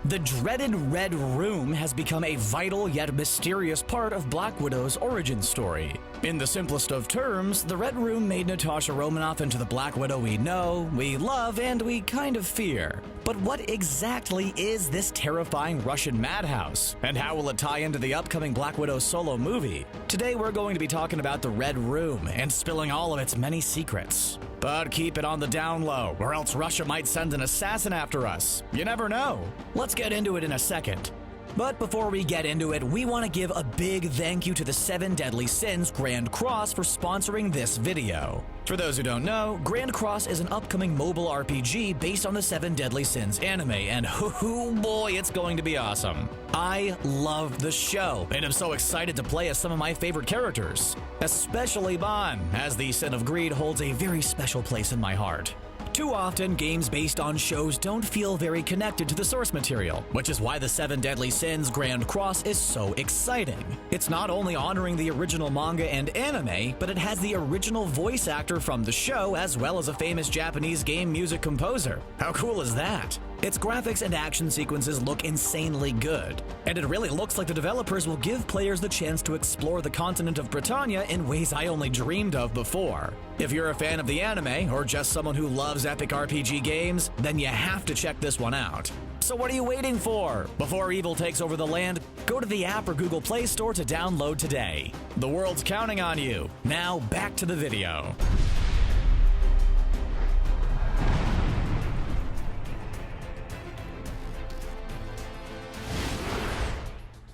The dreaded Red Room has become a vital yet mysterious part of Black Widow's origin story. In the simplest of terms, the Red Room made Natasha Romanoff into the Black Widow we know, we love, and we kind of fear. But what exactly is this terrifying Russian madhouse? And how will it tie into the upcoming Black Widow solo movie? Today we're going to be talking about the Red Room and spilling all of its many secrets. But keep it on the down low, or else Russia might send an assassin after us. You never know. Let's get into it in a second. But before we get into it, we want to give a big thank you to the 7 Deadly Sins Grand Cross for sponsoring this video. For those who don't know, Grand Cross is an upcoming mobile RPG based on the 7 Deadly Sins anime, and oh boy, it's going to be awesome. I love the show, and I'm so excited to play as some of my favorite characters, especially Ban, as the Sin of Greed holds a very special place in my heart. Too often, games based on shows don't feel very connected to the source material, which is why the 7 Deadly Sins Grand Cross is so exciting. It's not only honoring the original manga and anime, but it has the original voice actor from the show as well as a famous Japanese game music composer. How cool is that? Its graphics and action sequences look insanely good, and it really looks like the developers will give players the chance to explore the continent of Britannia in ways I only dreamed of before. If you're a fan of the anime, or just someone who loves epic RPG games, then you have to check this one out. So what are you waiting for? Before evil takes over the land, go to the app or Google Play Store to download today. The world's counting on you. Now back to the video.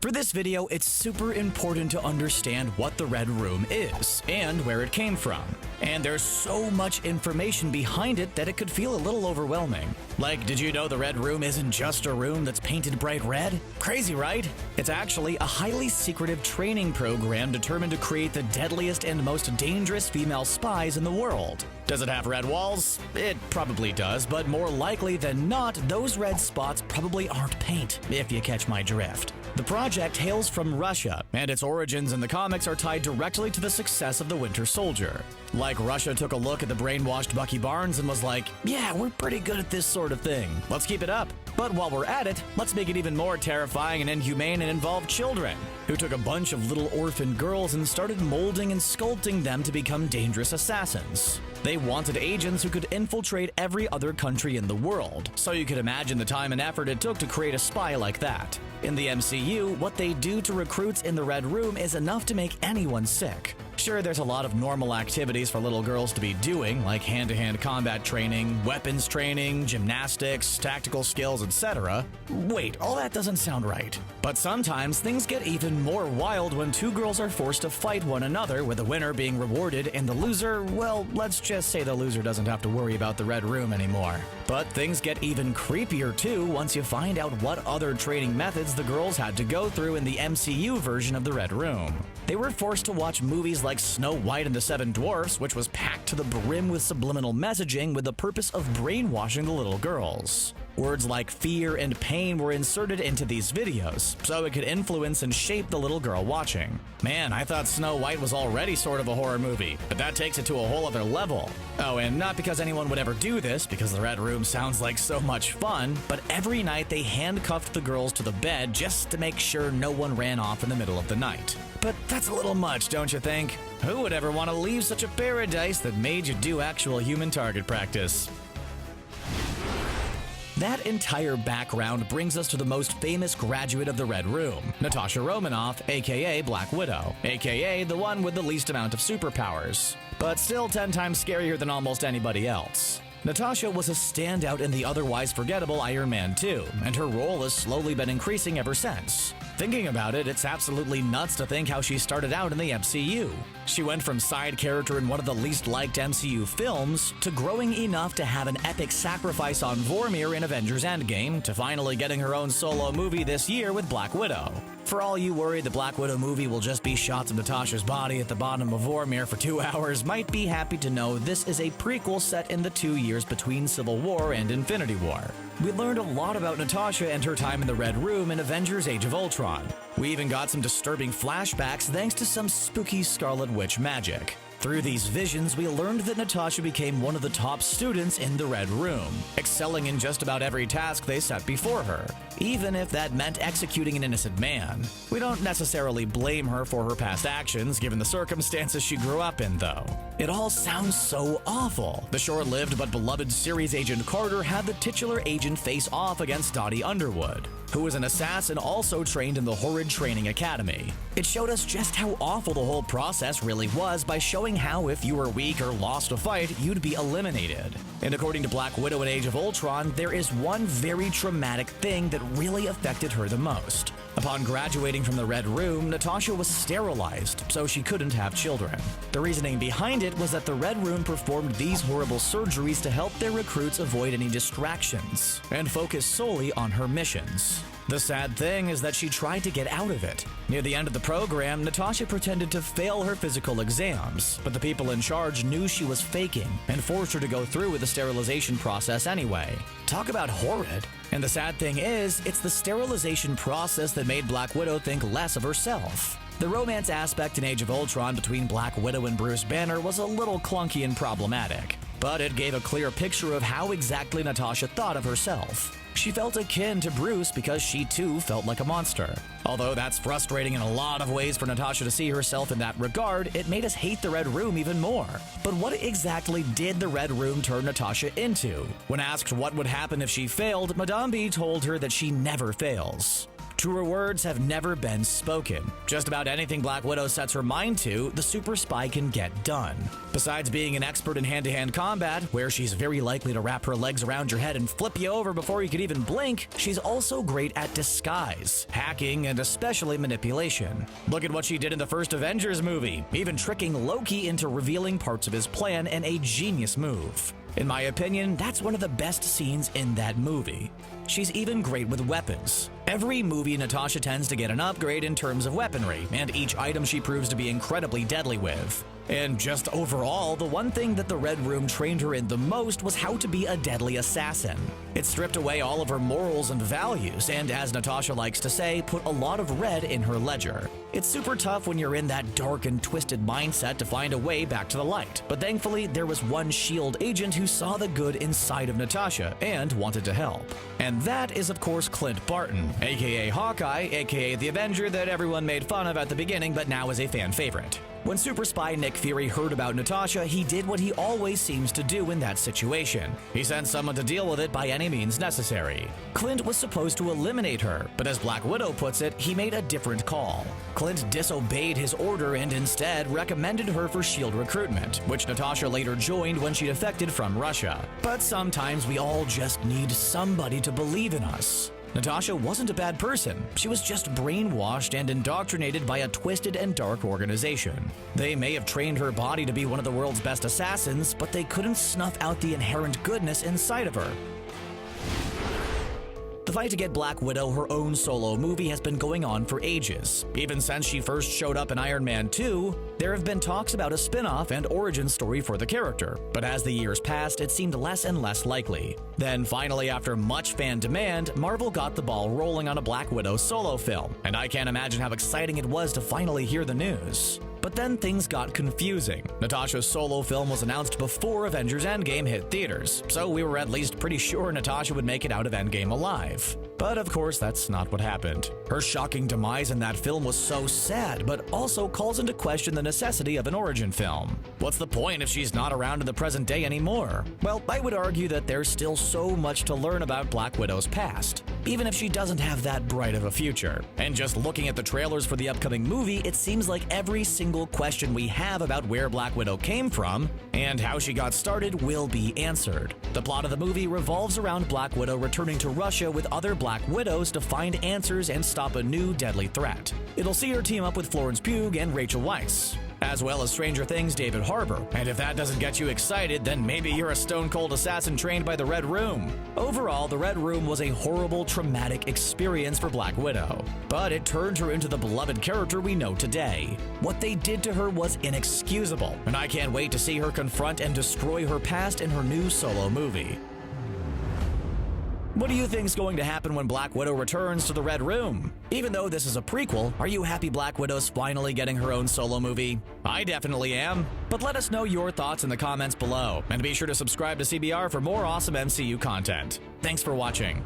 For this video, it's super important to understand what the Red Room is and where it came from. And there's so much information behind it that it could feel a little overwhelming. Like, did you know the Red Room isn't just a room that's painted bright red? Crazy, right? It's actually a highly secretive training program determined to create the deadliest and most dangerous female spies in the world. Does it have red walls? It probably does, but more likely than not, those red spots probably aren't paint, if you catch my drift. The project hails from Russia, and its origins in the comics are tied directly to the success of the Winter Soldier. Like Russia took a look at the brainwashed Bucky Barnes and was like, yeah, we're pretty good at this sort of thing. Let's keep it up. But while we're at it, let's make it even more terrifying and inhumane and involve children, who took a bunch of little orphan girls and started molding and sculpting them to become dangerous assassins. They wanted agents who could infiltrate every other country in the world, so you could imagine the time and effort it took to create a spy like that. In the MCU, what they do to recruits in the Red Room is enough to make anyone sick. Sure, there's a lot of normal activities for little girls to be doing, like hand-to-hand combat training, weapons training, gymnastics, tactical skills, etc. Wait, all that doesn't sound right. But sometimes things get even more wild when 2 girls are forced to fight one another, with the winner being rewarded and the loser, well, let's just say the loser doesn't have to worry about the Red Room anymore. But things get even creepier too once you find out what other training methods the girls had to go through in the MCU version of the Red Room. They were forced to watch movies like Snow White and the Seven Dwarfs, which was packed to the brim with subliminal messaging with the purpose of brainwashing the little girls. Words like fear and pain were inserted into these videos, so it could influence and shape the little girl watching. Man, I thought Snow White was already sort of a horror movie, but that takes it to a whole other level. Oh, and not because anyone would ever do this, because the Red Room sounds like so much fun, but every night they handcuffed the girls to the bed just to make sure no one ran off in the middle of the night. But that's a little much, don't you think? Who would ever want to leave such a paradise that made you do actual human target practice? That entire background brings us to the most famous graduate of the Red Room, Natasha Romanoff, aka Black Widow, aka the one with the least amount of superpowers, but still 10 times scarier than almost anybody else. Natasha was a standout in the otherwise forgettable Iron Man 2, and her role has slowly been increasing ever since. Thinking about it, it's absolutely nuts to think how she started out in the MCU. She went from side character in one of the least liked MCU films to growing enough to have an epic sacrifice on Vormir in Avengers Endgame to finally getting her own solo movie this year with Black Widow. For all you worried the Black Widow movie will just be shots of Natasha's body at the bottom of Vormir for 2 hours might be happy to know this is a prequel set in the 2 years between Civil War and Infinity War. We learned a lot about Natasha and her time in the Red Room in Avengers Age of Ultron. We even got some disturbing flashbacks thanks to some spooky Scarlet Witch magic. Through these visions, we learned that Natasha became one of the top students in the Red Room, excelling in just about every task they set before her, even if that meant executing an innocent man. We don't necessarily blame her for her past actions, given the circumstances she grew up in, though. It all sounds so awful. The short-lived but beloved series agent Carter had the titular agent face off against Dottie Underwood, who was an assassin also trained in the Horrid Training Academy. It showed us just how awful the whole process really was by showing how if you were weak or lost a fight, you'd be eliminated. And according to Black Widow in Age of Ultron, there is one very traumatic thing that really affected her the most. Upon graduating from the Red Room, Natasha was sterilized, so she couldn't have children. The reasoning behind it was that the Red Room performed these horrible surgeries to help their recruits avoid any distractions and focus solely on her missions. The sad thing is that she tried to get out of it. Near the end of the program, Natasha pretended to fail her physical exams, but the people in charge knew she was faking and forced her to go through with the sterilization process anyway. Talk about horrid. And the sad thing is, it's the sterilization process that made Black Widow think less of herself. The romance aspect in Age of Ultron between Black Widow and Bruce Banner was a little clunky and problematic, but it gave a clear picture of how exactly Natasha thought of herself. She felt akin to Bruce because she too felt like a monster. Although that's frustrating in a lot of ways for Natasha to see herself in that regard, it made us hate the Red Room even more. But what exactly did the Red Room turn Natasha into? When asked what would happen if she failed, Madame B told her that she never fails. Truer words have never been spoken. Just about anything Black Widow sets her mind to, the super spy can get done. Besides being an expert in hand-to-hand combat, where she's very likely to wrap her legs around your head and flip you over before you could even blink, she's also great at disguise, hacking, and especially manipulation. Look at what she did in the first Avengers movie, even tricking Loki into revealing parts of his plan, and a genius move. In my opinion, that's one of the best scenes in that movie. She's even great with weapons. Every movie, Natasha tends to get an upgrade in terms of weaponry, and each item she proves to be incredibly deadly with. And just overall, the one thing that the Red Room trained her in the most was how to be a deadly assassin. It stripped away all of her morals and values, and as Natasha likes to say, put a lot of red in her ledger. It's super tough when you're in that dark and twisted mindset to find a way back to the light, but thankfully there was one S.H.I.E.L.D. agent who saw the good inside of Natasha and wanted to help. And that is of course Clint Barton, aka Hawkeye, aka the Avenger that everyone made fun of at the beginning but now is a fan favorite. When super spy Nick Fury heard about Natasha, he did what he always seems to do in that situation. He sent someone to deal with it by any means necessary. Clint was supposed to eliminate her, but as Black Widow puts it, he made a different call. Clint disobeyed his order and instead recommended her for S.H.I.E.L.D. recruitment, which Natasha later joined when she defected from Russia. But sometimes we all just need somebody to believe in us. Natasha wasn't a bad person. She was just brainwashed and indoctrinated by a twisted and dark organization. They may have trained her body to be one of the world's best assassins, but they couldn't snuff out the inherent goodness inside of her. The fight to get Black Widow her own solo movie has been going on for ages. Even since she first showed up in Iron Man 2, there have been talks about a spin-off and origin story for the character, but as the years passed, it seemed less and less likely. Then finally, after much fan demand, Marvel got the ball rolling on a Black Widow solo film, and I can't imagine how exciting it was to finally hear the news. But then things got confusing. Natasha's solo film was announced before Avengers Endgame hit theaters, so we were at least pretty sure Natasha would make it out of Endgame alive. But of course, that's not what happened. Her shocking demise in that film was so sad, but also calls into question the necessity of an origin film. What's the point if she's not around in the present day anymore? Well, I would argue that there's still so much to learn about Black Widow's past, even if she doesn't have that bright of a future. And just looking at the trailers for the upcoming movie, it seems like every single question we have about where Black Widow came from and how she got started will be answered. The plot of the movie revolves around Black Widow returning to Russia with other Black Widows to find answers and stop a new deadly threat. It'll see her team up with Florence Pugh and Rachel Weisz, as well as Stranger Things' David Harbour. And if that doesn't get you excited, then maybe you're a stone-cold assassin trained by the Red Room. Overall, the Red Room was a horrible, traumatic experience for Black Widow, but it turned her into the beloved character we know today. What they did to her was inexcusable, and I can't wait to see her confront and destroy her past in her new solo movie. What do you think's going to happen when Black Widow returns to the Red Room? Even though this is a prequel, are you happy Black Widow's finally getting her own solo movie? I definitely am. But let us know your thoughts in the comments below, and be sure to subscribe to CBR for more awesome MCU content. Thanks for watching.